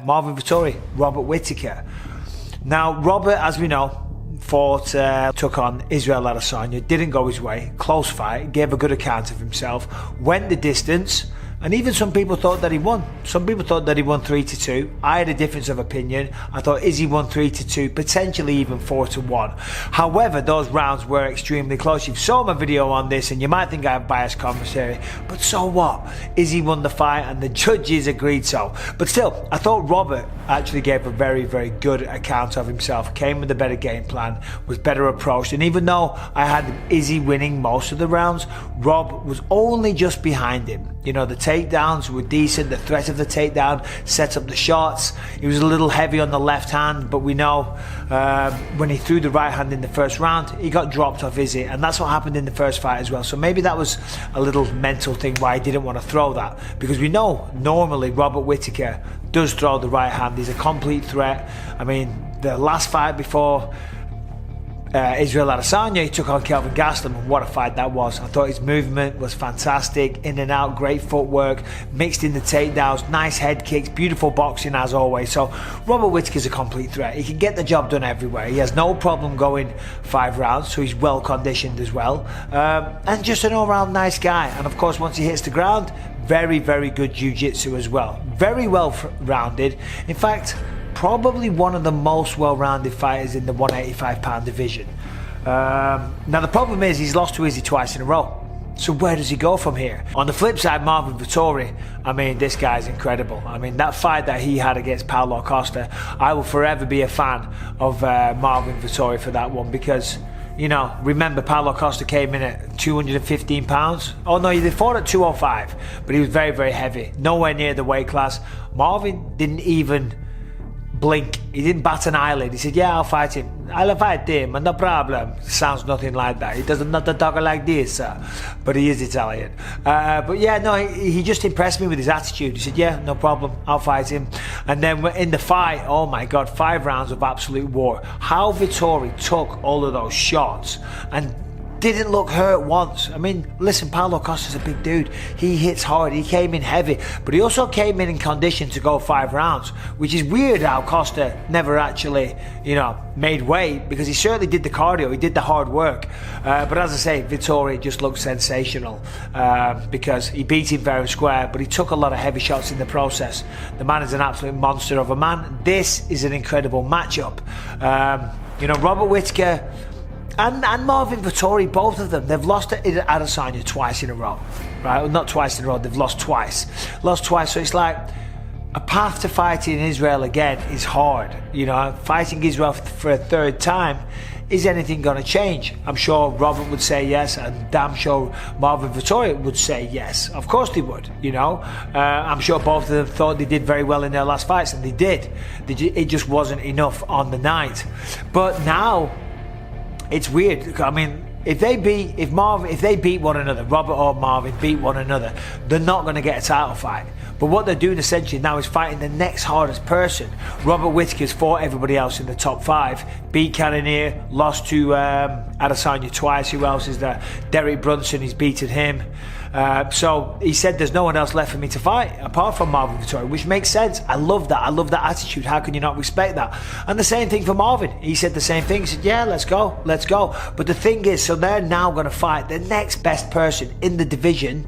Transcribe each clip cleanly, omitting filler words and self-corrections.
Marvin Vettori, Robert Whittaker. Now, Robert, as we know, took on Israel Adesanya, didn't go his way, close fight, gave a good account of himself, went the distance, and even some people thought that he won. Some people thought that he won 3-2. I had a difference of opinion. I thought Izzy won 3-2, potentially even 4-1. However, those rounds were extremely close. You've saw my video on this and you might think I have biased commentary, but so what? Izzy won the fight and the judges agreed so. But still, I thought Robert actually gave a very, very good account of himself, came with a better game plan, was better approached, and even though I had Izzy winning most of the rounds, Rob was only just behind him. You know, the takedowns were decent, the threat of the takedown set up the shots. He was a little heavy on the left hand, but we know when he threw the right hand in the first round, he got dropped off Izzy, and that's what happened in the first fight as well. So maybe that was a little mental thing why he didn't want to throw that, because we know normally Robert Whittaker does throw the right hand. He's a complete threat. I mean, the last fight before Israel Adesanya, he took on Kelvin Gastelum, and what a fight that was. I thought his movement was fantastic, in and out, great footwork, mixed in the takedowns, nice head kicks, beautiful boxing as always. So Robert Whittaker's a complete threat. He can get the job done everywhere. He has no problem going 5 rounds, so he's well conditioned as well, and just an all-round nice guy. And of course, once he hits the ground, very, very good jiu-jitsu as well, very well rounded. In fact, probably one of the most well-rounded fighters in the 185-pound division. Now the problem is he's lost to Izzy twice in a row. So where does he go from here? On the flip side, Marvin Vettori, I mean, this guy's incredible. I mean, that fight that he had against Paulo Costa, I will forever be a fan of Marvin Vettori for that one, because, you know, remember Paulo Costa came in at 215 pounds. Oh no, they fought at 205, but he was very, very heavy, nowhere near the weight class. Marvin didn't even blink. He didn't bat an eyelid. He said, yeah, I'll fight him. I'll fight him, no problem. Sounds nothing like that. He doesn't not talk like this, but he is Italian. But yeah, no, he just impressed me with his attitude. He said, yeah, no problem, I'll fight him. And then in the fight, oh my God, 5 rounds of absolute war. How Vettori took all of those shots and didn't look hurt once. I mean, listen, Paulo Costa's a big dude. He hits hard, he came in heavy, but he also came in condition to go 5 rounds, which is weird how Costa never actually, you know, made weight, because he certainly did the cardio, he did the hard work. But as I say, Vettori just looked sensational because he beat him fair and square, but he took a lot of heavy shots in the process. The man is an absolute monster of a man. This is an incredible matchup. You know, Robert Whittaker and Marvin Vettori, both of them, they've lost to Adesanya twice in a row, right? Well, not twice in a row, they've lost twice. So it's like, a path to fighting Israel again is hard. You know, fighting Israel for a 3rd time, is anything going to change? I'm sure Robert would say yes, and damn sure Marvin Vettori would say yes. Of course they would, you know. I'm sure both of them thought they did very well in their last fights, and they did. It just wasn't enough on the night. But now, it's weird. I mean, if they beat one another, Robert or Marvin beat one another, they're not going to get a title fight. But what they're doing essentially now is fighting the next hardest person. Robert Whittaker's fought everybody else in the top 5. Beat Cannonier, lost to Adesanya twice. Who else is there? Derek Brunson, he's beaten him. So he said there's no one else left for me to fight apart from Marvin Vettori, which makes sense. I love that. I love that attitude. How can you not respect that? And the same thing for Marvin. He said the same thing. He said, yeah, let's go. But the thing is, so they're now going to fight the next best person in the division,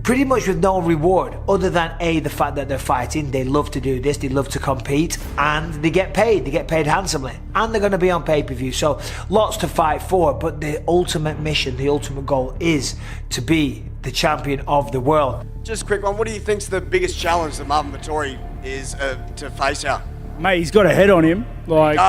pretty much with no reward other than the fact that they're fighting. They love to do this, they love to compete, and they get paid handsomely, and they're going to be on pay-per-view. So lots to fight for, but the ultimate mission, the ultimate goal is to be the champion of the world. Just a quick one, what do you think's the biggest challenge that Marvin Vettori is to face here? Mate, he's got a head on him. Like,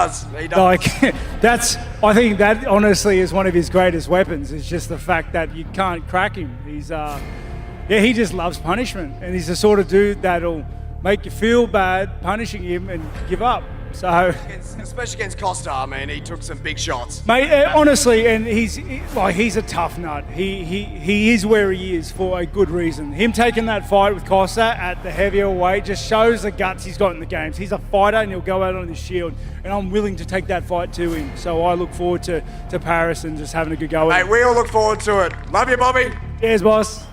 he does. Like, I think that honestly is one of his greatest weapons. It's just the fact that you can't crack him. He just loves punishment, and he's the sort of dude that'll make you feel bad punishing him and give up. So, especially against Costa, I mean, he took some big shots. Mate, honestly, and he's a tough nut. He is where he is for a good reason. Him taking that fight with Costa at the heavier weight just shows the guts he's got in the games. He's a fighter, and he'll go out on his shield, and I'm willing to take that fight to him. So I look forward to Paris and just having a good go. Mate, we all look forward to it. Love you, Bobby. Cheers, boss.